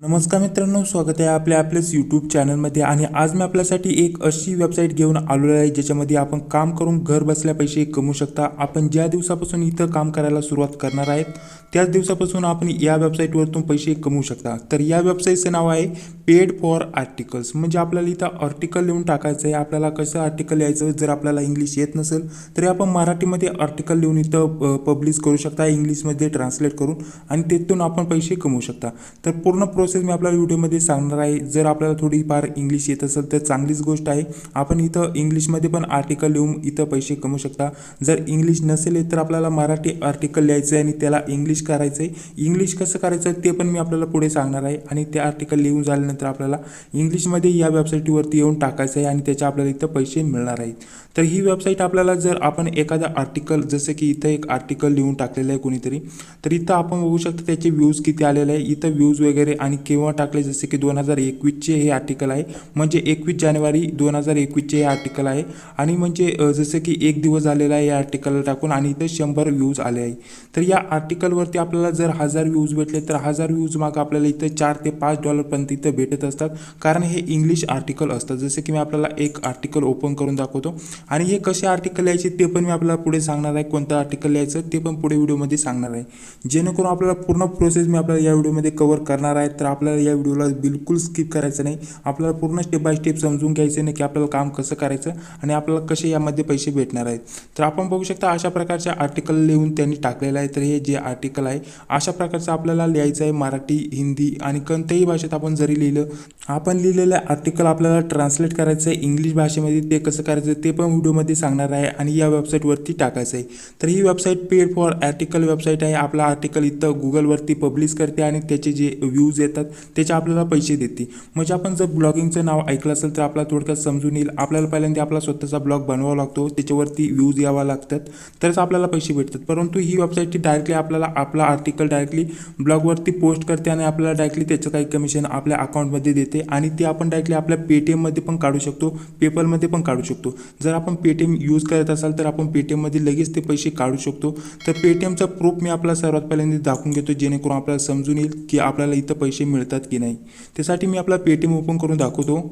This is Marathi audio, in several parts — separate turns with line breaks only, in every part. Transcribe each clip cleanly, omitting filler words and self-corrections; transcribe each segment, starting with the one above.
नमस्कार मित्रांनो, स्वागत आहे आपल्याच यूट्यूब चॅनलमध्ये. आणि आज मी आपल्यासाठी एक अशी वेबसाईट घेऊन आलेलो आहे ज्याच्यामध्ये आपण काम करून घर बसल्या पैसे कमवू शकता. आपण ज्या दिवसापासून इथं काम करायला सुरुवात करणार आहेत त्याच दिवसापासून आपण या वेबसाईटवरतून पैसे कमवू शकता. तर या वेबसाईटचं नाव आहे पेड फॉर आर्टिकल्स. म्हणजे आपल्याला इथं आर्टिकल लिहून टाकायचं आहे. आपल्याला कसं आर्टिकल लिहायचं, जर आपल्याला इंग्लिश येत नसेल तरी आपण मराठीमध्ये आर्टिकल लिहून इथं पब्लिश करू शकता, इंग्लिशमध्ये ट्रान्सलेट करून, आणि तिथून आपण पैसे कमवू शकता. तर पूर्ण प्रोसेस मी आपल्याला व्हिडिओमध्ये सांगणार आहे. जर आपल्याला थोडीफार इंग्लिश येत असेल तर चांगलीच गोष्ट आहे. आपण इथं इंग्लिशमध्ये पण आर्टिकल लिहून इथं पैसे कमवू शकता. जर इंग्लिश नसेल येत तर आपल्याला मराठी आर्टिकल लिहायचं आहे आणि त्याला इंग्लिश करायचं आहे. इंग्लिश कसं करायचं ते पण मी आपल्याला पुढे सांगणार आहे. आणि ते आर्टिकल लिहून झाल्यानंतर आपल्याला इंग्लिशमध्ये या वेबसाईटवरती येऊन टाकायचं आहे आणि त्याचे आपल्याला इथं पैसे मिळणार आहेत. तर ही वेबसाईट आपल्याला, जर आपण एखादा आर्टिकल, जसं की इथं एक आर्टिकल लिहून टाकलेलं आहे कोणीतरी, तर इथं आपण बघू शकता त्याचे व्ह्यूज किती आलेले आहे. इथं व्ह्यूज वगैरे आणि केव्हा टाकले, जसे की 2021चे हे आर्टिकल आहे. म्हणजे 21 जानेवारी 2021चे हे आर्टिकल आहे. आणि म्हणजे जसं की एक दिवस झालेला आहे या आर्टिकलला टाकून, आणि इथं 100 व्ह्यूज आले आहे. तर या आर्टिकलवरती आपल्याला जर 1000 व्ह्यूज भेटले तर 1000 व्ह्यूज मागं आपल्याला इथं $4 ते $5 पर्यंत इथं भेटत असतात. कारण हे इंग्लिश आर्टिकल असतं. जसं की मी आपल्याला एक आर्टिकल ओपन करून दाखवतो, आणि हे कसे आर्टिकल लिहायचे ते पण मी आपल्याला पुढे सांगणार आहे. कोणतं आर्टिकल लिहायचं ते पण पुढे व्हिडिओमध्ये सांगणार आहे. जेणेकरून आपल्याला पूर्ण प्रोसेस मी आपल्याला या व्हिडिओमध्ये कव्हर करणार आहे. तर आपल्याला या व्हिडिओला बिलकुल स्किप करायचं नाही. आपल्याला पूर्ण स्टेप बाय स्टेप समजून घ्यायचं नाही की आपल्याला काम कसं करायचं आणि आपल्याला कसे यामध्ये पैसे भेटणार आहेत. तर आपण बघू शकता अशा प्रकारचे आर्टिकल लिहून त्यांनी टाकलेलं आहे. तर हे जे आर्टिकल आहे अशा प्रकारचं आपल्याला लिहायचं आहे. मराठी, हिंदी आणि कोणत्याही भाषेत आपण जरी लिहिलं, आपण लिहिलेलं आर्टिकल आपल्याला ट्रान्सलेट करायचं आहे इंग्लिश भाषेमध्ये. ते कसं करायचं ते पण व्हिडिओमध्ये सांगणार आहे आणि या वेबसाईटवरती टाकायचं आहे. तर ही website paid for article website आहे. आपला आर्टिकल इथं गुगलवरती पब्लिश करते आणि त्याचे जे व्ह्यूज येतात त्याचे आपल्याला पैसे देते. म्हणजे आपण जर ब्लॉगिंगचं नाव ऐकलं असेल तर आपल्याला थोडक्यात समजून येईल. आपल्याला पहिल्यांदा आपला स्वतःचा ब्लॉग बनवावा लागतो, त्याच्यावरती व्ह्यूज यावा लागतात, तरच आपल्याला पैसे भेटतात. परंतु ही वेबसाईट डायरेक्टली आपल्याला आपला आर्टिकल डायरेक्टली ब्लॉगवरती पोस्ट करते आणि आपल्याला डायरेक्टली त्याचं काही कमिशन आपल्या अकाउंटमध्ये देते. आणि ते आपण डायरेक्टली आपल्या पेटीएममध्ये पण काढू शकतो, पेपलमध्ये पण काढू शकतो. जर आपण पेटीएम यूज करत असाल तर आपण पेटीएममध्ये लगेच ते पैसे काढू शकतो. तर पेटीएमचा प्रूफ मी आपला सर्वात पहिल्यांदा दाखवून घेतो, जेणेकरून आपल्याला समजून येईल की आपल्याला इथं पैसे मिळतात की नाही. त्यासाठी मी आपला पेटीएम ओपन करून दाखवतो.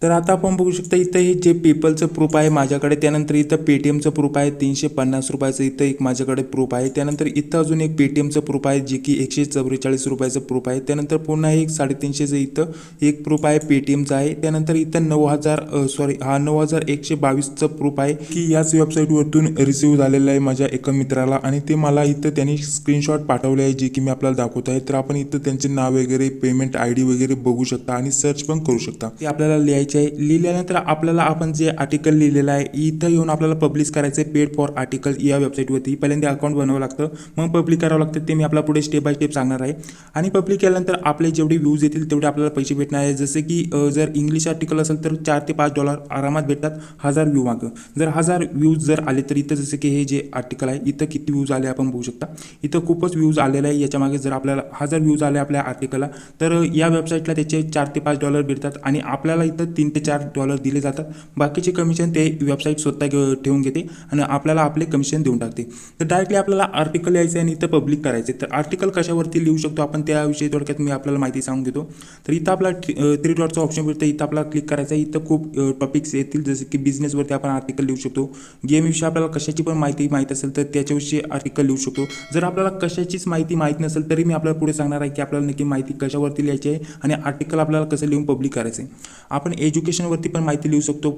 तर आता आपण बघू शकता इथं हे जे पेपलचं प्रूफ आहे माझ्याकडे, त्यानंतर इथं पेटीएमचं प्रूफ आहे ₹350 इथं एक माझ्याकडे प्रूफ आहे. त्यानंतर इथं अजून एक पेटीएमचं प्रूफ आहे जे की ₹144 प्रूफ आहे. त्यानंतर पुन्हा एक 350चं इथं एक प्रूफ आहे, पेटीएमचं आहे. त्यानंतर इथं 9122चं प्रूफ आहे की याच वेबसाईटवरतून रिसिव्ह झालेलं आहे माझ्या एका मित्राला, आणि ते मला इथं त्यांनी स्क्रीनशॉट पाठवले आहे जे की मी आपल्याला दाखवत आहे. तर आपण इथं त्यांचे नाव वगैरे, पेमेंट ID वगैरे बघू शकता आणि सर्च पण करू शकता. ते आपल्याला लिहायचे आहे. लिहिल्यानंतर आपल्याला आपण जे आर्टिकल लिहिलेलं आहे इथं येऊन आपल्याला पब्लिश करायचं आहे पेड फॉर आर्टिकल या वेबसाईटवरती. पहिल्यांदा अकाउंट बनवावं लागतं, मग पब्लिक करावं लागतं. ते मी आपला पुढे स्टेप बाय स्टेप सांगणार आहे. आणि पब्लिक केल्यानंतर आपले जेवढे व्ह्यूज येतील तेवढे आपल्याला पैसे भेटणार आहे. जसे की जर इंग्लिश आर्टिकल असेल तर $4 ते $5 आरामात भेटतात 1000 व्ह्यू मागं. जर 1000 व्ह्यूज जर आले तर इथं जसं की हे जे आर्टिकल आहे इथं किती व्ह्यूज आले आपण बघू शकता. इथं खूपच व्ह्यूज आलेले आहे. याच्यामागे जर आपल्याला 1000 व्ह्यूज आले आपल्या आर्टिकलला तर या वेबसाईटला त्याचे $4 ते $5 भेटतात आणि आपल्याला इथं $3 ते $4 दिले जातात. बाकीचे कमिशन ते वेबसाईट स्वतः ठेवून घेते आणि आपल्याला आपले कमिशन देऊन टाकते. तर डायरेक्टली आपल्याला आर्टिकल यायचं आणि इथं पब्लिक करायचे. तर आर्टिकल कशावरती लिहू शकतो आपण त्याविषयी थोडक्यात मी आपल्याला माहिती सांगून देतो. तर इथं आपला 3 डॉटचा ऑप्शन भेटतं, इथं आपल्याला क्लिक करायचं आहे. इथं खूप टॉपिक्स येतील, जसे की बिझनेसवरती आपण आर्टिकल लिहू शकतो. गेमविषयी आपल्याला कशाची पण माहिती माहीत असेल तर त्याच्याविषयी आर्टिकल लिहू शकतो. जर आपल्याला कशाचीच माहिती माहीत नसेल तरी मी आपल्याला पुढे सांगणार आहे की आपल्याला नक्की माहिती कशावरती लिहायची आहे आणि आर्टिकल आपल्याला कसं लिहून पब्लिक करायचं आहे. आपण एज्युकेशनवरती पण माहिती लिहू शकतो,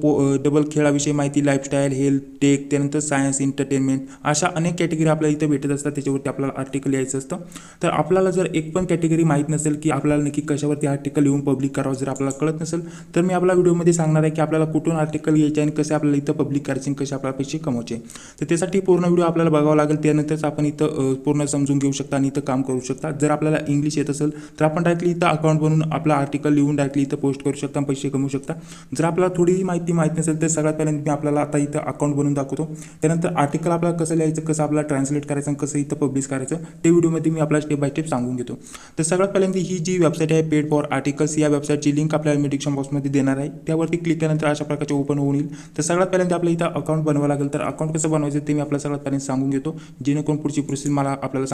डबल खेळाविषयी माहिती, लाईफस्टाईल, हेल्थ, टेक, त्यानंतर सायन्स, एंटरटेनमेंट, अशा अनेक कॅटेगरी आपल्याला इथं भेटत असतात. त्याच्यावरती आपल्याला आर्टिकल लिहायचं असतं. तर आपल्याला जर एक पण कॅटेगरी माहीत नसेल की आपल्याला नक्की कशावरती आर्टिकल लिहून पब्लिक करावं, जर आपल्याला कळत नसेल तर मी आपल्या व्हिडिओमध्ये सांगणार आहे की आपल्याला कुठून आर्टिकल घ्यायचे आणि कसे आपल्याला इथं पब्लिक करायचे आणि कसे आपल्याला पैसे कमवायचे. तर त्यासाठी पूर्ण व्हिडिओ आपल्याला बघावं लागेल. त्यानंतरच आपण इथं पूर्ण समजून घेऊ शकता आणि इथं काम करू शकता. जर आपल्याला इंग्लिश येत असेल तर आपण डायरेक्टली इथं अकाउंट बनवून आपला आर्टिकल लिहून डायरेक्टली इथं पोस्ट करू शकता आणि पैसे कमवू शकता. जर आपल्याला थोडीही माहिती माहीत नसेल तर सगळ्यात पहिल्यांदा मी आपल्याला आता इथं अकाउंट बनवून दाखवतो. त्यानंतर आर्टिकल आपल्याला कसं लिहायचं, कसं आपल्याला ट्रान्सलेट करायचं आणि कसं इथं पब्लिश करायचं ते व्हिडिओमध्ये मी आपल्याला स्टेप बाय स्टेप सांगून घेतो. तर सगळ्यात पहिल्यांदा ही जी वेबसाईट आहे पेड फॉर आर्टिकल्स, या वेबसाईटची लिंक आपल्याला मी डिस्क्रिप्शन बॉक्समध्ये देणार आहे. त्यावरती क्लिक केल्यानंतर अशा प्रकारचे ओपन होऊन येईल. तर सगळ्यात पहिल्यांदा आपल्याला इथं अकाउंट बनवावं लागेल. तर अकाउंट कसं बनवायचं ते मी आपल्याला सगळ्यात पहिल्यांदा सांगून घेतो, जेणेकरून पुढची प्रोसेस मला आपल्याला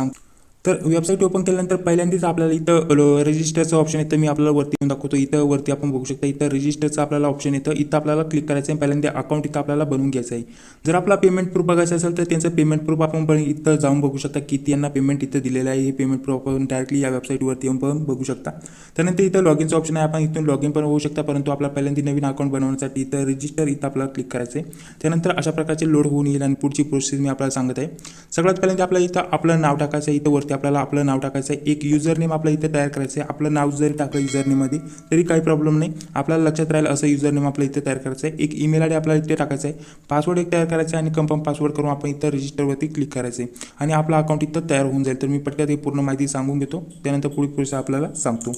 तर वेबसाईट ओपन केल्यानंतर पहिल्यांदाच आपल्याला इथं रजिस्टरचं ऑप्शन येतं. मी आपल्याला वरती येऊन दाखवतो. इथं वरती आपण बघू शकता इथं रजिस्टरचं आपल्याला ऑप्शन येतं. इथं आपल्याला क्लिक करायचं आहे. पहिल्यांदा अकाउंट इथं आपल्याला बनवून घ्यायचं आहे. जर आपला पेमेंट प्रूफ बघायचं असेल तर त्यांचं पेमेंट प्रूफ आपण पण इथं जाऊन बघू शकता किती यांना पेमेंट इथं दिलेलं आहे. हे पेमेंट प्रूफ आपण डायरेक्टली या वेबसाईटवरती येऊन पण बघू शकता. त्यानंतर इथं लॉगिनचं ऑप्शन आहे. आपण इथून लॉगिन पण होऊ शकता, परंतु आपला पहिल्यांदा नवीन अकाउंट बनवण्यासाठी इथं रजिस्टर इथं आपल्याला क्लिक करायचं आहे. त्यानंतर अशा प्रकारचे लोड होऊन येईल आणि पुढची प्रोसेस मी आपल्याला सांगत आहे. सगळ्यात पहिल्यांदा आपल्याला इथं आपलं नाव टाकायचं आहे. इथं वरती आपल्याला आपलं नाव टाकायचं आहे. एक युजर नेम आपल्याला इथं तयार करायचं आहे. आपलं नाव जरी टाकलं युजर नेममध्ये तरी काही प्रॉब्लेम नाही, आपल्याला लक्षात राहील असं युजर नेम आपल्याला इथे तयार करायचं आहे. एक ईमेल आयडी आपल्याला इथे टाकायचं आहे. पासवर्ड एक तयार करायचा आहे आणि कन्फर्म पासवर्ड करून आपण इथं रजिस्टरवरती क्लिक करायचं आहे आणि आपलं अकाउंट इथं तयार होऊन जाईल. तर मी पटकन ही पूर्ण माहिती सांगून घेतो, त्यानंतर पुढील प्रोसेस आपल्याला सांगतो.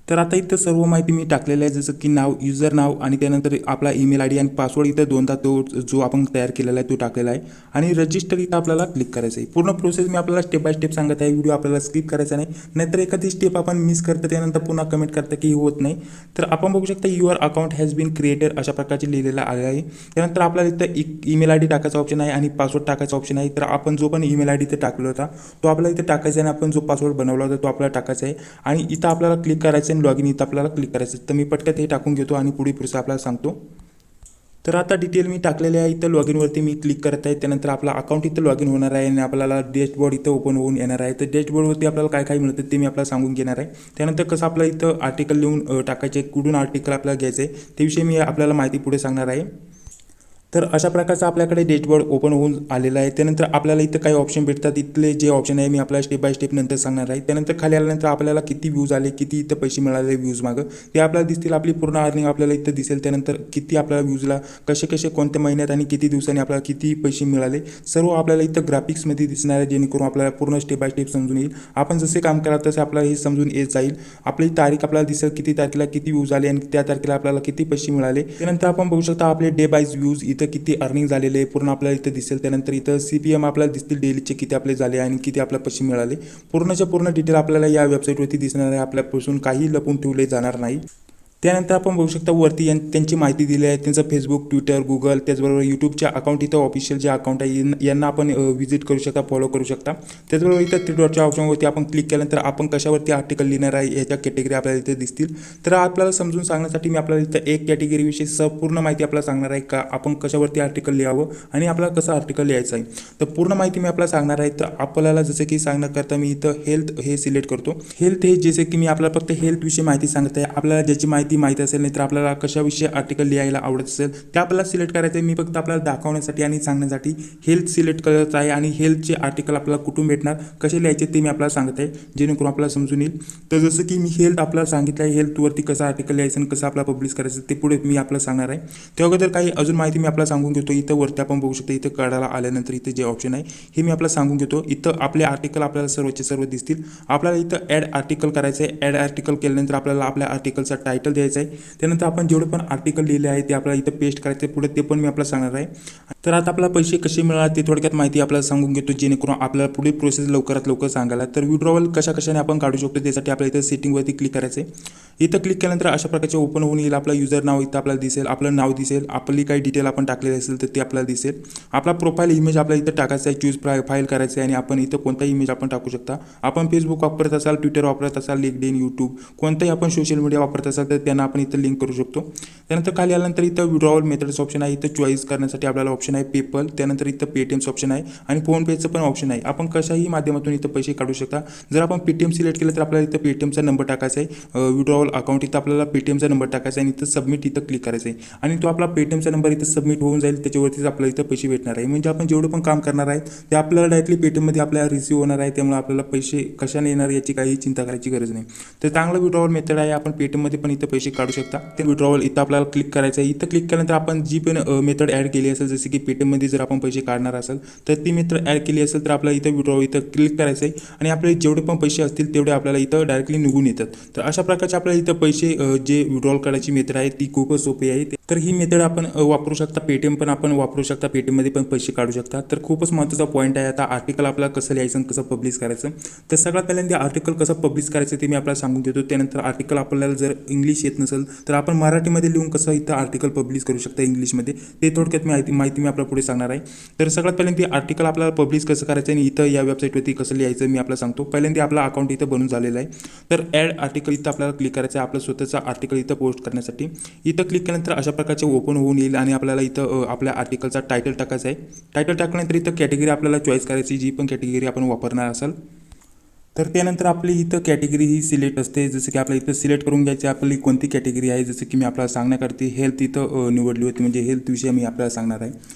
तर आता इथं सर्व माहिती मी टाकलेलं आहे, जसं की नाव, युजर नाव आणि त्यानंतर आपला ईमेल आयडी आणि पासवर्ड इथं दोनदा तो जो आपण तयार केलेला आहे तो टाकलेला आहे आणि रजिस्टर इथं आपल्याला क्लिक करायचं आहे. पूर्ण प्रोसेस मी आपल्याला स्टेप बाय स्टेप सांगत आहे. व्हिडिओ आपल्याला स्किप करायचा नाही, नाहीतर एखादी स्टेप आपण मिस करतो त्यानंतर पुन्हा कमेंट करता की होत नाही. तर आपण बघू शकता your account has been created अशा प्रकारचे लिहिलेलं आले आहे. त्यानंतर आपल्याला इथं एक ईमेल आयडी टाकायचा ऑप्शन आहे आणि पासवर्ड टाकायचा ऑप्शन आहे. तर आपण जो पण ईमेल आयडी इथं टाकला होता तो आपल्याला इथं टाकायचा आहे आणि आपण जो पासवर्ड बनवला होता तो आपल्याला टाकायचा आहे आणि इथं आपल्याला क्लिक करायचं आहे आणि लॉगिन इथं आपल्याला क्लिक करायचं. तर मी पटकन हे टाकून घेतो आणि पुढे प्रोसेस आपल्याला सांगतो. तर आता डिटेल मी टाकलेले आहे. इथं लॉगिनवरती मी क्लिक करत आहे. त्यानंतर आपला अकाउंट इथं लॉगिन होणार आहे आणि आपल्याला डॅशबोर्ड इथं ओपन होऊन येणार आहे. तर डॅशबोर्डवरती आपल्याला काय काय मिळतं ते मी आपल्याला सांगून घेणार आहे. त्यानंतर कसं आपलं इथं आर्टिकल लिहून टाकायचे, कुठून आर्टिकल आपल्याला घ्यायचं आहे त्याविषयी मी आपल्याला माहिती पुढे सांगणार आहे. तर अशा प्रकारचं आपल्याकडे डॅशबोर्ड ओपन होऊन आलेलं आहे. त्यानंतर आपल्याला इथं काही ऑप्शन भेटतात. इथले जे ऑप्शन आहे मी आपल्याला स्टेप बाय स्टेप नंतर सांगणार आहे. त्यानंतर खाली आल्यानंतर आपल्याला किती व्ह्यूज आले, किती इथं पैसे मिळाले व्ह्यूज मागं ते आपल्याला दिसतील. आपली पूर्ण अर्निंग आपल्याला इथं दिसेल. त्यानंतर किती आपल्याला व्ह्यूजला कसे कसे कोणत्या महिन्यात आणि किती दिवसांनी आपल्याला किती पैसे मिळाले सर्व आपल्याला इथं ग्राफिक्समध्ये दिसणार आहे, जेणेकरून आपल्याला पूर्ण स्टेप बाय स्टेप समजून येईल. आपण जसे काम करा तसे आपल्याला हे समजून येत जाईल. आपली तारीख आपल्याला दिसेल, किती तारखेला किती व्ह्यूज आले आणि त्या तारखेला आपल्याला किती पैसे मिळाले. त्यानंतर आपण बघू शकता आपले डे बाय व्ह्यूज इथं किती अर्निंग झाले पूर्ण आपल्याला इथं दिसेल. त्यानंतर इथं CPM आपल्याला दिसतील, डेलीचे किती आपले झाले आणि किती आपल्याला पैसे मिळाले. पूर्णच्या पूर्ण डिटेल आपल्याला या वेबसाईटवरती दिसणार आहे. आपल्यापासून काही लपून ठेवले जाणार नाही. त्यानंतर आपण बघू शकता वरती त्यांची माहिती दिली आहे. त्यांचं फेसबुक, ट्विटर, गुगल, त्याचबरोबर यूट्यूबच्या अकाउंट इथं ऑफिशियल जे अकाउंट आहे यांना आपण व्हिजिट करू शकता, फॉलो करू शकता. त्याचबरोबर इथं थ्री डॉटच्या ऑप्शनवरती आपण क्लिक केल्यानंतर आपण कशावरती आर्टिकल लिहिणार आहे याच्या कॅटेगरी आपल्याला इथे दिसतील. तर आपल्याला समजून सांगण्यासाठी मी आपल्याला इथं एक कॅटेगरीविषयी संपूर्ण माहिती आपल्याला सांगणार आहे का आपण कशावरती आर्टिकल लिहावं आणि आपल्याला कसं आर्टिकल लिहायचं आहे. तर पूर्ण माहिती मी आपल्याला सांगणार आहे. तर आपल्याला जसं की सांगण्याकरता मी इथं हेल्थ हे सिलेक्ट करतो. हेल्थ हे जसे की मी आपल्याला फक्त हेल्थविषयी माहिती सांगत आहे. आपल्याला ज्याची माहिती असेल नाही तर आपल्याला कशाविषयी आर्टिकल लिहायला आवडत असेल ते आपल्याला सिलेक्ट करायचं आहे. मी फक्त आपल्याला दाखवण्यासाठी आणि सांगण्यासाठी हेल्थ सिलेक्ट करत आहे आणि हेल्थचे आर्टिकल आपल्याला कुठून भेटणार, कसे लिहायचे ते मी आपल्याला सांगत आहे, जेणेकरून आपल्याला समजून येईल. तर जसं की मी हेल्थ आपल्याला सांगितलं आहे, हेल्थवरती कसं आर्टिकल लिहायचं आणि कसं आपल्याला पब्लिश करायचं ते पुढे मी आपल्याला सांगणार आहे. त्या अगोदर काही अजून माहिती मी आपल्याला सांगून घेतो. इथं वरती आपण बघू शकतो, इथं काढायला आल्यानंतर इथं जे ऑप्शन आहे हे मी आपल्याला सांगून घेतो. इथं आपले आर्टिकल आपल्याला सर्वचे सर्व दिसतील. आपल्याला इथं ॲड आर्टिकल करायचं आहे. ॲड आर्टिकल केल्यानंतर आपल्याला आपल्या आर्टिकलचा टायटल द्यायचा आहे. त्यानंतर आपण जेवढे पण आर्टिकल लिहिले आहे ते आपल्याला इथं पेस्ट करायचे पुढे, ते पण मी आपल्याला सांगणार आहे. तर आता आपल्याला पैसे कसे मिळणार ते थोडक्यात माहिती आपल्याला सांगून घेतो, जेणेकरून आपल्याला पुढे प्रोसेस लवकरात लवकर सांगायला. तर विड्रॉवल कशाने आपण काढू शकतो त्यासाठी आपल्याला इथं सेटिंगवरती क्लिक करायचं आहे. इथं क्लिक केल्यानंतर अशा प्रकारचे ओपन होऊन येईल. आपला युजर नाव इथं आपल्याला दिसेल, आपलं नाव दिसेल, आपली काही डिटेल आपण टाकलेली असेल तर ते आपल्याला दिसेल. आपला प्रोफाईल इमेज आपल्याला इथं टाकायचा आहे, चूज फाईल करायचं आहे आणि आपण इथं कोणताही इमेज आपण टाकू शकता. आपण फेसबुक वापरत असाल, ट्विटर वापरत असाल, लिंक्डइन, यूट्यूब कोणताही आपण सोशल मीडिया वापरत असाल तर त्यांना आपण इथं लिंक करू शकतो. त्यानंतर खाली आल्यानंतर इथं विड्रॉवल मेथड्स ऑप्शन आहे. इथं चॉईस करण्यासाठी आपल्याला ऑप्शन आहे पेपल, त्यानंतर इथं पेटीएमचं ऑप्शन आहे आणि फोनपेचं पण ऑप्शन आहे. आपण कशाही माध्यमातून इथं पैसे काढू शकता. जर आपण पेटीएम सिलेक्ट केलं तर आपल्याला इथं पेटीएमचा नंबर टाकायचा आहे. विड्रॉवल अकाउंट इथं आपल्याला पेटीएमचा नंबर टाकायचा आहे आणि इथं सबमिट इथं क्लिक करायचं आहे आणि तो आपला पेटीएमचा नंबर इथं सबमिट होऊन जाईल. त्याच्यावरतीच आपल्याला इथं पैसे भेटणार आहे. म्हणजे आपण जेवढं पण काम करणार आहे ते आपल्याला डायरेक्टली पेटीएममध्ये आपल्याला रिसीव्ह होणार आहे. त्यामुळे आपल्याला पैसे कशाने येणार याची काही चिंता करायची गरज नाही. तर चांगलं विड्रॉवल मेथड आहे. आपण पेटीएममध्ये पण इथं पैसे काढू शकता. ते विड्रॉवल इथं आपल्याला क्लिक करायचं आहे. इथं क्लिक केल्यानंतर आपण जी पण मेथड ॲड केली असेल, जसे की पेटीएममध्ये जर आपण पैसे काढणार असेल तर ती मेथड ॲड केली असेल तर आपल्याला इथं विड्रॉ इथं क्लिक करायचं आहे आणि आपले जेवढे पण पैसे असतील तेवढे आपल्याला इथं डायरेक्टली निघून येतात. तर अशा प्रकारचे आपल्याला इथं पैसे जे विड्रॉल करायची मेथड आहे ती खूपच सोपी आहे. तर ही मेथड आपण वापरू शकता. पेटीएम पण आपण वापरू शकता, पेटीएममध्ये पण पैसे काढू शकता. तर खूपच महत्त्वाचा पॉईंट आहे. आता आर्टिकल आपल्याला कसं लिहायचं आणि कसं पब्लिश करायचं. तर सगळ्यात पहिल्यांदा आर्टिकल कसं पब्लिश करायचं ते मी आपल्याला सांगून देतो. त्यानंतर आर्टिकल आपल्याला जर इंग्लिश येत नसेल तर आपण मराठीमध्ये लिहून कसं इथं आर्टिकल पब्लिश करू शकता इंग्लिशमध्ये, ते थोडक्यात माहिती मी आपल्याला पुढे सांगणार आहे. तर सगळ्यात पहिल्यांदा आर्टिकल आपल्याला पब्लिश कसं करायचं आणि इथं या वेबसाईटवरती कसं लिहायचं मी आपल्याला सांगतो. पहिल्यांदा आपला अकाउंट इथं बनून झालेलं आहे. तर ॲड आर्टिकल इथं आपल्याला क्लिक करायचं आहे आपलं स्वतःचं आर्टिकल इथं पोस्ट करण्यासाठी. इथं क्लिक केल्यानंतर अशा प्रकारचे ओपन होऊन येईल आणि आपल्याला इथं आपल्या आर्टिकलचा टायटल टाकायचा आहे. टायटल टाकल्यानंतर इथं कॅटेगरी आपल्याला चॉईस करायची, जी पण कॅटेगरी आपण वापरणार असाल. तर त्यानंतर आपली इथं कॅटेगरी ही सिलेक्ट असते. जसं की आपल्या इथं सिलेक्ट करून घ्यायची आपली कोणती कॅटेगरी आहे. जसं की मी आपल्याला सांगण्याकरती हेल्थ इथं निवडली होती, म्हणजे हेल्थ विषयी मी आपल्याला सांगणार आहे.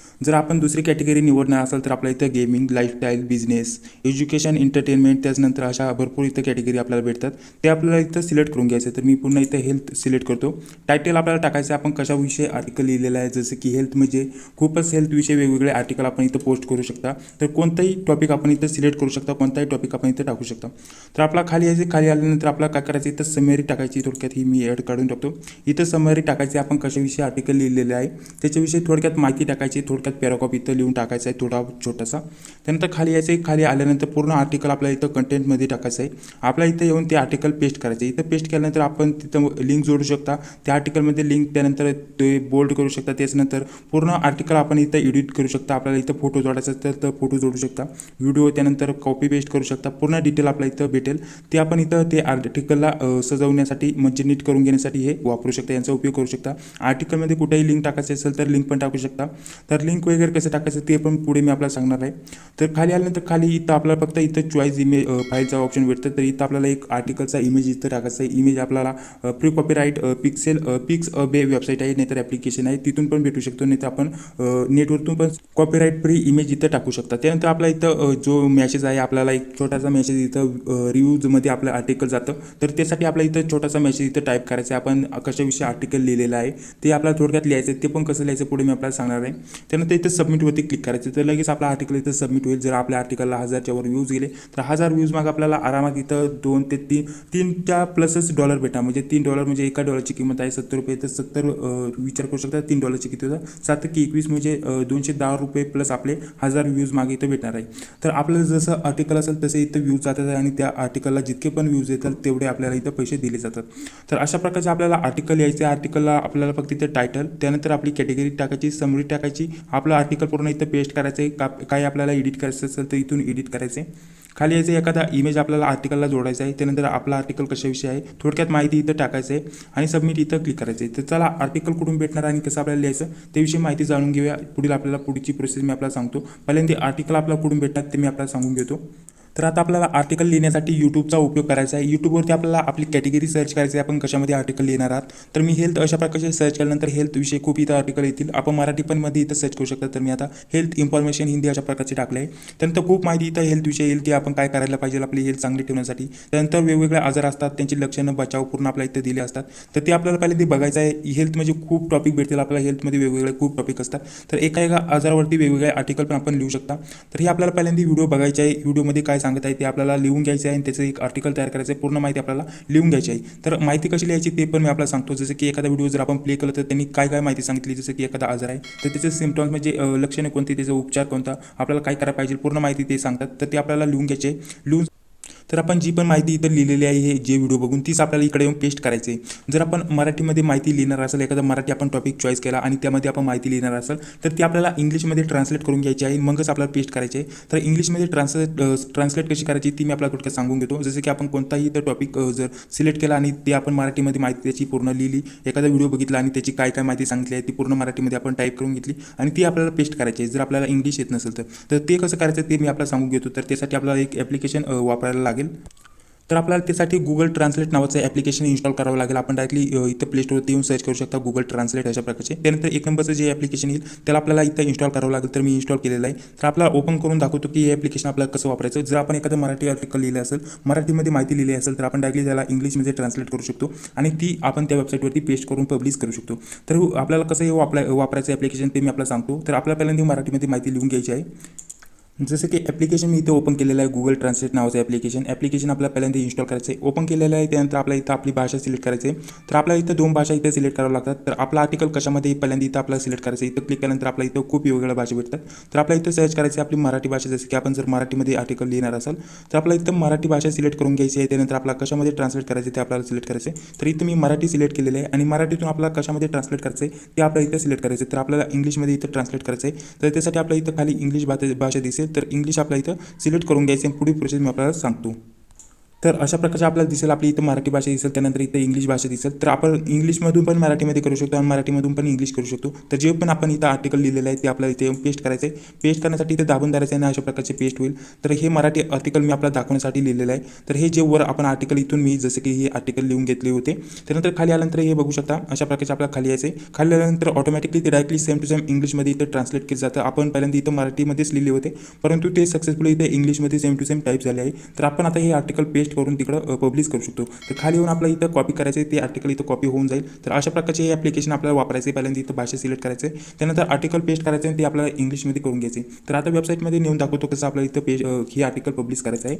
जर आपण दुसरी कॅटेगरी निवडणार असाल तर आपल्या इथं gaming, lifestyle, business, education, entertainment, त्याच्यानंतर अशा भरपूर इथं कॅटेगरी आपल्याला भेटतात. ते आपल्याला इथं सिलेक्ट करून घ्यायचं. तर मी पुन्हा इथं हेल्थ सिलेक्ट करतो. टायटल आपल्याला टाकायचं आपण कशाविषयी आर्टिकल लिहिलेलं आहे. जसं की हेल्थ म्हणजे खूपच हेल्थविषयी वेगवेगळे आर्टिकल आपण इथं पोस्ट करू शकता. तर कोणताही टॉपिक आपण इथं सिलेक्ट करू शकता, कोणताही टॉपिक आपण इथं टाकू शकता. तर आपला खाली यायचे, खाली आल्यानंतर आपल्याला काय करायचं इथं समरी टाकायची. थोडक्यात ही मी ॲड काढून टाकतो. इथं समरी टाकायची आपण कशाविषयी आर्टिकल लिहिलेलं आहे त्याच्याविषयी थोडक्यात माहिती टाकायची. थोडक्यात पॅराग्राफ इथं लिहून टाकायचा आहे थोडा छोटासा. त्यानंतर खाली यायचं आहे. खाली आल्यानंतर पूर्ण आर्टिकल आपल्याला इथं कंटेंटमध्ये टाकायचं आहे. आपल्या इथं येऊन ते आर्टिकल पेस्ट करायचं. इथं पेस्ट केल्यानंतर आपण तिथं लिंक जोडू शकता त्या आर्टिकलमध्ये लिंक. त्यानंतर ते बोल्ड करू शकता. त्याच्यानंतर पूर्ण आर्टिकल आपण इथं एडिट करू शकता. आपल्याला इथं फोटो जोडायचा असेल तर फोटो जोडू शकता, व्हिडिओ त्यानंतर कॉपी पेस्ट करू शकता. पूर्ण डिटेल आपल्या इथं भेटेल. ते आपण इथं ते आर्टिकलला सजवण्यासाठी म्हणजे नीट करून घेण्यासाठी हे वापरू शकता, यांचा उपयोग करू शकता. आर्टिकलमध्ये कुठेही लिंक टाकायची असेल तर लिंक पण टाकू शकता. तर लिंक वगैरे कसं टाकायचं ते पण पुढे मी आपल्याला सांगणार आहे. तर खाली आल्यानंतर खाली इथं आपल्याला फक्त इथं चॉईस इमेज फाईलचा ऑप्शन भेटतं. तर इथं आपल्याला एक आर्टिकलचा इमेज इथं टाकायचा आहे. इमेज आपल्याला प्री कॉपीराईट पिक्स बे वेबसाईट आहे, नाहीतर ॲप्लिकेशन आहे, तिथून पण भेटू शकतो. नाहीतर आपण नेटवरतून पण कॉपीराईट फ्री इमेज इथं टाकू शकता. त्यानंतर आपला इथं जो मॅसेज आहे आपल्याला एक छोटासा मॅसेज इथं रिव्ह्यूजमध्ये आपलं आर्टिकल जातं. तर त्यासाठी आपला इथं छोटासा मेसेज इथं टाईप करायचा आहे. आपण कशाविषयी आर्टिकल लिहिलेलं आहे ते आपल्याला थोडक्यात लिहायचं आहे. ते पण कसं लिहायचं पुढे मी आपल्याला सांगणार आहे. त्यानंतर इथं सबमिटवरती क्लिक करायचं. तर लगेच आपला आर्टिकल इथं सबमिट होईल. जर आपल्या आर्टिकलला 1000च्या वर व्ह्यूज गेले तर 1000 व्ह्यूज माग आपल्याला आरामात इथं 2 ते 3च्या प्लसच डॉलर भेटा. म्हणजे $3 म्हणजे एका डॉलरची किंमत आहे $70. तर 70 विचार करू शकता 3 डॉलरची किती होतं, 7 की 21 म्हणजे $210 प्लस आपले 1000 व्ह्यूज मागे इथं भेटणार आहे. तर आपलं जसं आर्टिकल असेल तसे इथं व्ह्यूज जातात आणि त्या आर्टिकलला जितके पण व्ह्यूज येतात तेवढे आपल्याला इथं पैसे दिले जातात. तर अशा प्रकारचे आपल्याला आर्टिकल यायचे. आर्टिकलला आपल्याला फक्त इथं टायटल, त्यानंतर आपली कॅटेगरी टाकायची, समरी टाकायची, आपलं आर्टिकल पूर्ण इथं पेस्ट करायचं आहे. काही आपल्याला एडिट करायचं असेल तर इथून एडिट करायचे. खाली यायचं एखादा इमेज आपल्याला आर्टिकलला जोडायचा आहे. त्यानंतर आपला आर्टिकल कशाविषयी आहे थोडक्यात माहिती इथं टाकायचं आहे आणि सबमिट इथं क्लिक करायचं आहे. तर चला आर्टिकल कुठून भेटणार आणि कसं आपल्याला लिहायचं त्याविषयी माहिती जाणून घेऊया. पुढची प्रोसेस मी आपल्याला सांगतो. पहिल्यांदा आर्टिकल आपल्याला कुठून भेटणार ते मी आपल्याला सांगून घेतो. तर आता आपल्याला आर्टिकल लिहिण्यासाठी यूट्यूबचा उपयोग करायचा आहे. यूट्यूबवरती आपल्याला आपली कॅटेगरी सर्च करायची आहे, आपण कशामध्ये आर्टिकल लिहिणार आहात. तर मी हेल्थ अशा प्रकारचे सर्च केल्यानंतर हेल्थविषयी खूप इथं आर्टिकल येतील. आपण मराठी पण मध्ये इथं सर्च करू शकता. तर मी आता हेल्थ इन्फॉर्मेशन हिंदी अशा प्रकारचे टाकले आहे. त्यानंतर खूप माहिती इथं हेल्थविषयी येईल की आपण काय करायला पाहिजे आपली हेल्थ चांगली ठेवण्यासाठी. त्यानंतर वेगवेगळे आजार असतात, त्यांची लक्षणं, बचाव पूर्ण आपल्या इथं दिले असतात. तर ते आपल्याला पहिले ते बघायचं आहे. हेल्थ म्हणजे खूप टॉपिक भेटतील आपल्याला. हेल्थमध्ये वेगवेगळे खूप टॉपिक असतात. तर एका आजारावरती वेगवेगळे आर्टिकल पण आपण लिहू शकता. तर हे आपल्याला पहिल्यांदा व्हिडिओ बघायचे आहे. व्हिडिओमध्ये काय सांगत आहे ते आपल्याला लिहून घ्यायचं आहे आणि त्याचं एक आर्टिकल तयार करायचं आहे. पूर्ण माहिती आपल्याला लिहून घ्यायची आहे. तर माहिती कशी लिहायची ते पण मी आपल्याला सांगतो. जसं की एखादा व्हिडिओ जर आपण प्ले केलं तर त्यांनी काय काय माहिती सांगितली. जसं की एखादा आजार आहे तर त्याचे सिम्पटम्स म्हणजे लक्षणे कोणती, त्याचा उपचार कोणता, आपल्याला काय करायला पाहिजे पूर्ण माहिती ते सांगतात. तर ते आपल्याला लिहून घ्यायचे आहे. तर आपण जी पण माहिती इथं लिहिलेली आहे हे जे व्हिडिओ बघून तीच आपल्याला इकडे येऊन पेस्ट करायची आहे. जर आपण मराठीमध्ये माहिती लिहिणार असेल, एखादा मराठी आपण टॉपिक चॉईस केला आणि त्यामध्ये आपण माहिती लिहिणार असेल तर ती आपल्याला इंग्लिशमध्ये ट्रान्सलेट करून घ्यायची आहे, मगच आपल्याला पेस्ट करायची आहे. तर इंग्लिशमध्ये ट्रान्सलेट कशी करायची ती मी आपल्याला थोडक्यात सांगून घेतो. जसं की आपण कोणताही इथं टॉपिक जर सिलेक्ट केला आणि ते आपण मराठीमध्ये माहिती त्याची पूर्ण लिहिली, एखादा व्हिडिओ बघितला आणि त्याची काय काय माहिती सांगितली आहे ती पूर्ण मराठीमध्ये आपण टाईप करून घेतली आणि ती आपल्याला पेस्ट करायची आहे. जर आपल्याला इंग्लिश येत नसेल तर ते कसं करायचं ते मी आपल्याला सांगून घेतो. तर त्यासाठी आपल्याला एक ॲप्लिकेशन वापरायला लागेल. तर आपल्याला त्यासाठी गुगल ट्रान्सलेट नावाचं ॲप्लिकेशन इन्स्टॉल करावं लागेल. आपण डायरेक्टली इथं प्ले स्टोरवरती येऊन सर्च करू शकता गुगल ट्रान्सलेट अशा प्रकारचे. त्यानंतर एक नंबरचं जे ॲप्लिकेशन येईल त्याला आपल्याला इथं इन्स्टॉल करावं लागेल. तर मी इन्स्टॉल केलेलं आहे. तर आपल्याला ओपन करून दाखवतो की हे ॲप्लिकेशन आपल्याला कसं वापरायचं. जर आपण एखादं मराठी आर्टिकल लिहिलं असेल, मराठीमध्ये माहिती लिहिली असेल तर आपण डायरेक्टली त्याला इंग्लिशमध्ये ट्रान्सलेट करू शकतो आणि ती आपण त्या वेबसाईटवरती पेस्ट करून पब्लिश करू शकतो. तर आपल्याला कसं हे वापरायचं ॲप्लिकेशन ते मी आपल्याला सांगतो. तर आपल्याला पहिल्यांदा मराठीमध्ये माहिती लिहून घ्यायची आहे. जसं की ॲप्लिकेशन मी इथे ओपन केलेलं आहे, गुगल ट्रान्सलेट नावाचं ॲप्लिकेशन आपल्याला पहिल्यांदा इन्स्टॉल करायचं आहे. ओपन केलेलं आहे, त्यानंतर आपल्या इथं आपली भाषा सिलेक्ट करायची आहे. तर आपल्याला इथं 2 भाषा इथे सिलेक्ट कराव्या लागतात. तर आपला आर्टिकल कशामध्ये पहिल्यांदा इथं आपल्याला सिलेक्ट करायचं आहे. इथं क्लिक केल्यानंतर आपल्या इथं खूप वेगवेगळ्या भाषा भेटतात. तर आपल्या इथं सर्च करायची आपली मराठी भाषा. जसं की आपण जर मराठीमध्ये आर्टिकल लिहिणार असाल तर आपल्याला इथं मराठी भाषा सिलेक्ट करून घ्यायची आहे. त्यानंतर आपल्याला कशामध्ये ट्रान्सलेट करायचे ते आपल्याला सिलेक्ट करायचे. तर इथं मी मराठी सिलेक्ट केलेलं आहे आणि मराठीतून आपल्याला कशामध्ये ट्रान्सलेट करायचं आहे ते आपल्याला इथं सिलेक्ट करायचं आहे. तर आपल्याला इंग्लिशमध्ये इथं ट्रान्सलेट करायचं आहे. तर त्यासाठी आपल्या इथं खाली इंग्लिश भाषा दिसेल, तर इंग्लिश आपल्या इथं सिलेक्ट करून घ्यायचे आणि पुढील प्रोसेस मी आपल्याला सांगतो. तर अशा प्रकारचे आपल्याला दिसेल, आपली इथं मराठी भाषा दिसेल, त्यानंतर इथं इंग्लिश भाषा दिसेल. तर आपण इंग्लिशमधून पण मराठीमध्ये करू शकतो आणि मराठीमधून पण इंग्लिश करू शकतो. तर जे पण आपण इथं आर्टिकल लिहिलेलं आहे ते आपल्याला इथे पेस्ट करायचं आहे. पेस्ट करण्यासाठी इथे दाबून धरायचं आहे आणि अशा प्रकारचे पेस्ट होईल. तर हे मराठी आर्टिकल मी आपल्याला दाखवण्यासाठी लिहिलेलं आहे. तर हे जे वर आपण आर्टिकल इथून मी जसं की हे आर्टिकल लिहून घेतले होते, त्यानंतर खाली आल्यानंतर हे बघू शकता अशा प्रकारचे आपल्याला खाली यायचे. खाली आल्यानंतर ऑटोमॅटिकली ते डायरेक्टली सेम टू सेम इंग्लिशमध्ये इथं ट्रान्सलेट केलं जातं. आपण पहिल्यांदा इथं मराठीमध्येच लिहिले होते, परंतु ते सक्सेसफुली इथे इंग्लिशमध्ये सेम टू सेम टाईप झाले आहे. तर आपण आता हे आर्टिकल पेस्ट करून तिकडं पब्लिश करू शकतो. तर खाली येऊन आपल्याला इथं कॉपी करायचं आहे, ते आर्टिकल इथं कॉपी होऊन जाईल. तर अशा प्रकारचे हे ॲप्लिकेशन आपल्याला वापरायचे. पहिल्यांदा इथं भाषा सिलेक्ट करायचं आहे, त्यानंतर आर्टिकल पेस्ट करायचं आहे आणि ते आपल्याला इंग्लिशमध्ये करून घ्यायचे. तर आता वेबसाईटमध्ये नेऊन दाखवतो कसं आपल्याला इथं हे आर्टिकल पब्लिश करायचं आहे.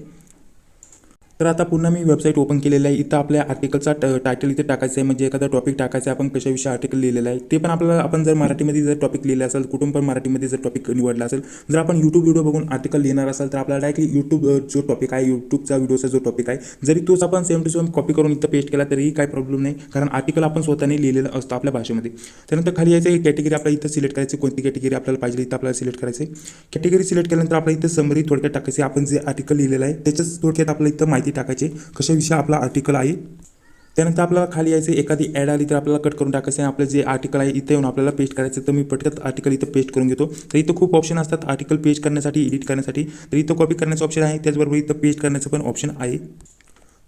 तर आता पुन्हा मी वेबसाईट ओपन केलेलं आहे. इथं आपल्या आर्टिकलचा टायटल इथे टाकायचं आहे, म्हणजे एखादा टॉपिक टाकायचा आहे आपण कशाविषयी आर्टिकल लिहिलेलं आहे ते पण आपल्याला. आपण जर मराठीमध्ये जर टॉपिक लिहिलं असेल, कुठून पण मराठीमध्ये जर टॉपिक निवडला असेल, जर आपण यूट्यूब व्हिडिओ बघून आर्टिकल लिहिणार असेल तर आपल्याला डायरेक्टली यूट्यूब जो टॉपिक आहे, यूट्यूबचा व्हिडिओचा जो टॉपिक आहे, जरी तोच आपण सेम टू सेम कॉपी करून इथं पेस्ट केला तरीही काही प्रॉब्लेम नाही, कारण आर्टिकल आपण स्वतःने लिहिलेलं असतं आपल्या भाषेमध्ये. त्यानंतर खाली यायचं कॅटेगरी आपल्याला इथं सिलेक्ट करायची, कोणती कॅटेगरी आपल्याला पाहिजे इथं आपल्याला सिलेक्ट करायचे. कॅटेगरी सिलेक्ट केल्यानंतर आपल्याला इथं समरी थोडक्यात टाकायची. आपण जे आर्टिकल लिहिलेलं आहे त्याच्याच थोडक्यात आपल्याला इथं माहिती टाकायची, विषय आपला आर्टिकल आहे. त्यानंतर आपल्याला खाली यायचं, एखादी ॲड आली तर आपल्याला कट करून टाकायचं आहे. आपलं जे आर्टिकल आहे इथे येऊन आपल्याला पेस्ट करायचं. तर मी पटकन आर्टिकल इथं पेस्ट करून घेतो. तर इथं खूप ऑप्शन असतात आर्टिकल पेस्ट करण्यासाठी, एडिट करण्यासाठी. तर इथं कॉपी करण्याचं ऑप्शन आहे, त्याचबरोबर इथं पेस्ट करण्याचं पण ऑप्शन आहे.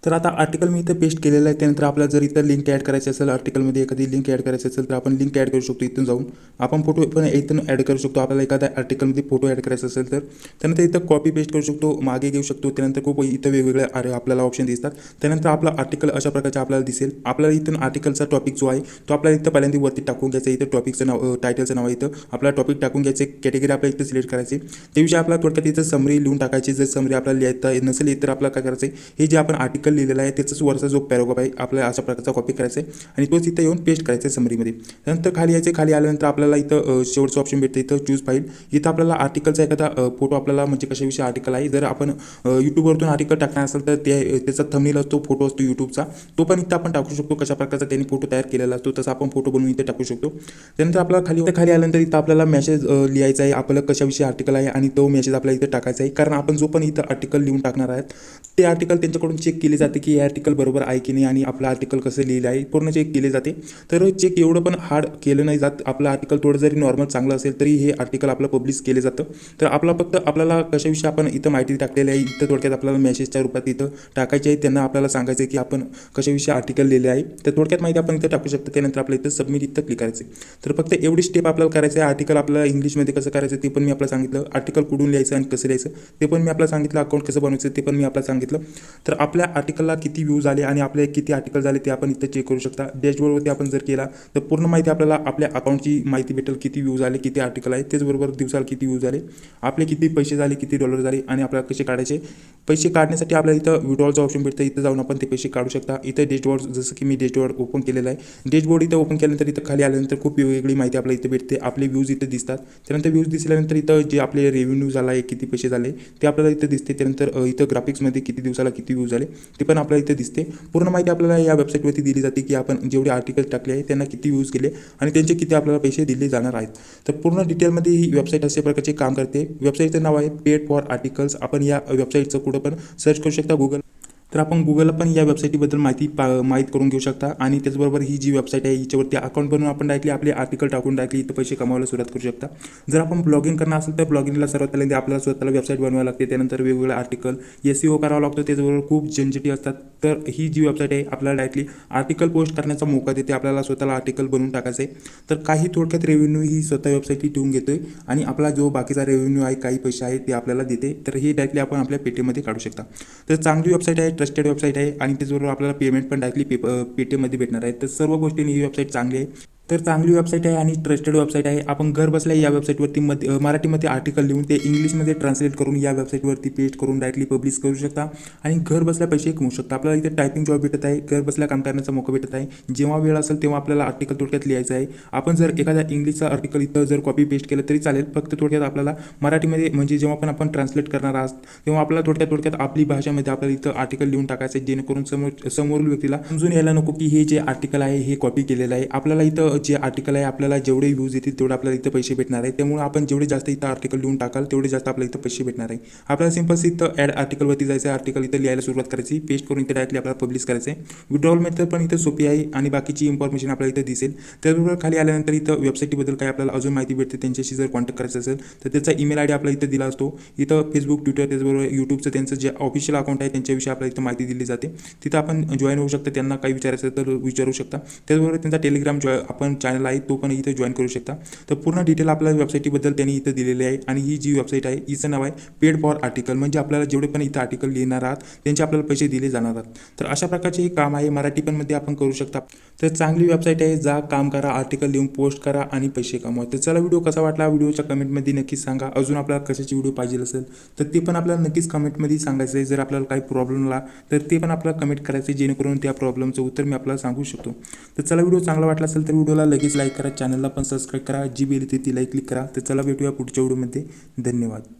तर आता आर्टिकल मी इथं पेस्ट केलेलं आहे. त्यानंतर आपल्याला जर इथं लिंक ॲड करायची असेल, आर्टिकलमध्ये एखादी लिंक ॲड करायची असेल तर आपण लिंक ॲड करू शकतो. इथून जाऊन आपण फोटो पण इथून ॲड करू शकतो. आपल्याला एखाद्या आर्टिकलमध्ये फोटो ॲड करायचा असेल तर त्यानंतर इथं कॉपी पेस्ट करू शकतो, मागे घेऊ शकतो. त्यानंतर खूप इथं वेगवेगळे आपल्याला ऑप्शन दिसतात. त्यानंतर आपला आर्टिकल अशा प्रकारचे आपल्याला दिसेल. आपल्याला इथून आर्टिकलचा टॉपिक जो आहे तो आपल्याला इथं पहिल्यांदा वरती टाकून घ्यायचा. इथं टॉपिकचं नाव, टायटलचं नाव आहे, इथं आपल्याला टॉपिक टाकून घ्यायचे. कॅटेगरी आपल्याला इथं सिलेक्ट करायची. त्याविषयी आपल्याला थोडक्यात इथं समरी लिहून टाकायची. जर समरी आपल्याला लिहायचं नसेल तर आपल्याला काय करायचं आहे, हे जे आपण आर्टिकल लिहिलेलं आहे त्याचं वरचा जो पॅराग्राफ आहे आपल्याला अशा प्रकारचा कॉपी करायचा आहे आणि तोच इथं येऊन पेस्ट करायचा आहे समरीमध्ये. त्यानंतर खाली यायचे. खाली आल्यानंतर आपल्याला इथं शेवटचं ऑप्शन भेटतं, इथं चूज फाईल. इथं आपल्याला आर्टिकलचा एखादा फोटो आपल्याला, म्हणजे कशाविषयी आर्टिकल आहे, जर आपण यूट्यूबवरतून आर्टिकल टाकणार असेल तर त्याचा थंबनेल असतो, फोटो असतो यूट्यूबचा, तो पण इथं आपण टाकू शकतो. कशा प्रकारचा त्यांनी फोटो तयार केलेला असतो तसा आपण फोटो बनवून इथे टाकू शकतो. त्यानंतर आपल्याला खाली आल्यानंतर इथं आपल्याला मेसेज लिहायचा आहे, आपल्याला कशाविषयी आर्टिकल आहे आणि तो मेसेज आपल्याला इथं टाकायचा आहे. कारण आपण जो पण इथं आर्टिकल लिहून टाकणार आहेत ते आर्टिकल त्यांच्याकडून चेक केले जाते की हे आर्टिकल बरोबर आहे की नाही आणि आपलं आर्टिकल कसं लिहिलं आहे पूर्ण चेक केले जाते. तर चेक एवढं पण हार्ड केलं नाही जात. आपलं आर्टिकल थोडं जरी नॉर्मल चांगलं असेल तरी हे आर्टिकल आपलं पब्लिश केलं जातं. तर आपला फक्त आपल्याला कशाविषयी आपण इथं माहिती टाकलेली आहे, इथं थोडक्यात आपल्याला मेसेजच्या रूपात इथं टाकायचे आहे. त्यांना आपल्याला सांगायचं आहे की आपण कशाविषयी आर्टिकल लिहिले आहे, तर थोडक्यात माहिती आपण इथं टाकू शकतो. त्यानंतर आपल्या इथं सबमिट इथं क्लिक करायचं. तर फक्त एवढी स्टेप आपल्याला करायचं आहे. आर्टिकल आपल्याला इंग्लिशमध्ये कसं करायचं ते पण मी आपल्याला सांगितलं. आर्टिकल कुठून लिहायचं आणि कसं लिहायचं ते पण मी आपल्याला सांगितलं. अकाउंट कसं बनवायचं ते पण मी आपल्याला सांगितलं. तर आपल्या आर्टिकलला किती व्ह्यूज आले आणि आपले किती आर्टिकल झाले ते आपण इथं चेक करू शकता. डॅशबोर्डवरती आपण जर केला तर पूर्ण माहिती आपल्याला आपल्या अकाउंटची माहिती भेटेल, किती व्ह्यूज आले, किती आर्टिकल आहे, त्याचबरोबर दिवसाला किती व्ह्यूज आले, आपले किती पैसे झाले, किती डॉलर झाले आणि आपल्याला कसे काढायचे. पैसे काढण्यासाठी आपल्याला इथं विड्रॉलचं ऑप्शन भेटतं. इथं जाऊन आपण ते पैसे काढू शकता. इथं डॅशबोर्ड, जसं की मी डॅशबोर्ड ओपन केलेलं आहे. डॅशबोर्ड इथं ओपन केल्यानंतर इथं खाली आल्यानंतर खूप वेगवेगळी माहिती आपल्याला इथं भेटते. आपले व्ह्यूज इथं दिसतात. त्यानंतर व्ह्यूज दिसल्यानंतर इथं जे आपले रेव्हेन्यू झाला आहे, किती पैसे झाले ते आपल्याला इथं दिसते. त्यानंतर इथं ग्राफिक्समध्ये किती दिवसाला किती व्ह्यूज झाले ते पण आपल्याला इथं दिसते. पूर्ण माहिती आपल्याला या वेबसाईटवरती दिली जाते की आपण जेवढे आर्टिकल टाकले आहे त्यांना किती व्ह्यूज केले आणि त्यांचे किती आपल्याला पैसे दिले जाणार आहेत. तर पूर्ण डिटेलमध्ये ही वेबसाईट अशा प्रकारचे काम करते. वेबसाईटचं नाव आहे पेड फॉर आर्टिकल्स. आपण या वेबसाईटचं कुठं पण सर्च करू शकता गुगल. तर आपण गुगलला पण या वेबसाईटबद्दल माहीत करून घेऊ शकता. आणि त्याचबरोबर ही जी वेबसाईट आहे हिच्यावरती अकाउंट बनवून आपण डायरेक्टली आपले आर्टिकल टाकून डायरेक्टली इथं पैसे कमावायला सुरुवात करू शकता. जर आपण ब्लॉगिंग करणार असेल तर ब्लॉगिंगला सर्वात पहिल्यांदा आपल्याला स्वतःला वेबसाईट बनवावी लागते. त्यानंतर वेगवेगळे आर्टिकल SEO करावं लागतं. त्याचबरोबर खूप झंझटी असतात. तर ही जी वेबसाईट आहे आपल्याला डायरेक्टली आर्टिकल पोस्ट करण्याचा मोका देते. आपल्याला स्वतःला आर्टिकल बनवून टाकायचं आहे. तर काही थोडक्यात रेव्हेन्यू ही स्वतः वेबसाईट ठेवून घेतोय आणि आपला जो बाकीचा रेव्हेन्यू आहे, काही पैसे आहेत ते आपल्याला देते. तर हे डायरेक्टली आपण आपल्या पेटीएममध्ये काढू शकता. तर चांगली वेबसाईट आहे, ट्रस्टेड वेबसाईट आहे आणि त्याचबरोबर आपल्याला पेमेंट पण डायरेक्टली पेटीएममध्ये भेटणार आहे. तर सर्व गोष्टींनी ही वेबसाईट चांगली आहे. तर चांगली वेबसाईट आहे आणि ट्रस्टेड वेबसाईट आहे. आपण घर बसल्या या वेबसाईटवरती मराठीमध्ये आर्टिकल लिहून ते इंग्लिशमध्ये ट्रान्सलेट करून या वेबसाईटवरती पेस्ट करून डायरेक्टली पब्लिश करू शकता आणि घर बसल्या पैसे कमवू शकता. आपल्याला इथे टायपिंग जॉब भेटत आहे, घर बसल्या काम करण्याचा मौका भेटत आहे. जेव्हा वेळ असेल तेव्हा आपल्याला आर्टिकल थोडक्यात लिहायचं आहे. आपण जर एखाद्या इंग्लिशचा आर्टिकल इथं जर कॉपी पेस्ट केलं तरी चालेल, फक्त थोडक्यात आपल्याला मराठीमध्ये म्हणजे जेव्हा पण आपण ट्रान्सलेट करणार आहात तेव्हा आपल्याला थोडक्यात आपली भाषेमध्ये आपल्याला इथं आर्टिकल लिहून टाकायचं आहे, जेणेकरून समोरील व्यक्तीला समजून यायला नको की हे जे आर्टिकल आहे हे कॉपी केलेलं आहे. आपल्याला इथं जे आर्टिकल आहे आपल्याला जेवढे व्ह्यूज येतील तेवढे आपल्याला इथं पैसे भेटणार आहे. त्यामुळे आपण जेवढे जास्त इथं आर्टिकल लिहून टाकाल तेवढे जास्त आपल्याला इथं पैसे भेटणार आहे. आपल्याला सिंपल इथं ॲड आर्टिकलवरती जायचं आहे, आर्टिकल इथं लिहायला सुरुवात करायची, पेस्ट करून इथे डायरेक्टली आपल्याला पब्लिश करायचं आहे. विड्रॉल मेथड पण इथं सोपी आहे आणि बाकीची इन्फॉर्मेशन आपल्याला इथं दिसेल. त्याचबरोबर खाली आल्यानंतर इथं वेबसाईटबद्दल काय आपल्याला अजून माहिती भेटते, त्यांच्याशी जर कॉन्टॅक्ट करायचं असेल तर त्याचा ईमेल आयडी आपल्याला इथं दिला असतो. इथं फेसबुक, ट्विटर, त्याचबरोबर यूट्यूबचं त्यांचं जे ऑफिशियल अकाउंट आहे त्यांच्याविषयी आपल्याला इथं माहिती दिली जाते. तिथं आपण जॉईन होऊ शकता, त्यांना काही विचारायचं तर विचारू शकता. त्याचबरोबर त्यांचा टेलिग्राम आपण चॅनल आहे तो पण इथे जॉईन करू शकता. तर पूर्ण डिटेल आपल्या वेबसाईटबद्दल त्यांनी इथं दिलेली आहे आणि ही जी वेबसाईट आहे हिचं नाव आहे पेड फॉर आर्टिकल, म्हणजे आपल्याला जेवढे पण इथं आर्टिकल लिहिणार आहात त्यांचे आपल्याला पैसे दिले जाणार आहेत. तर अशा प्रकारचे हे काम आहे, मराठी पण मध्ये आपण करू शकता. तर चांगली वेबसाईट आहे, जा काम करा, आर्टिकल लिहून पोस्ट करा आणि पैसे कमवा. तर चला, व्हिडिओ कसा वाटला व्हिडिओच्या कमेंटमध्ये नक्कीच सांगा. अजून आपल्याला कशाची व्हिडिओ पाहिजे असेल तर ते पण आपल्याला नक्कीच कमेंटमध्ये सांगायचं आहे. जर आपल्याला काही प्रॉब्लेम आला तर ते पण आपल्याला कमेंट करायचं आहे, जेणेकरून त्या प्रॉब्लेमचं उत्तर मी आपल्याला सांगू शकतो. तर चला, व्हिडिओ चांगला वाटला असेल तर व्हिडिओला लगेच लाईक करा, चॅनलला पण सबस्क्राईब करा, जी बेल येते ती लाईक क्लिक करा. तर चला, भेटूया पुढच्या व्हिडिओमध्ये. धन्यवाद.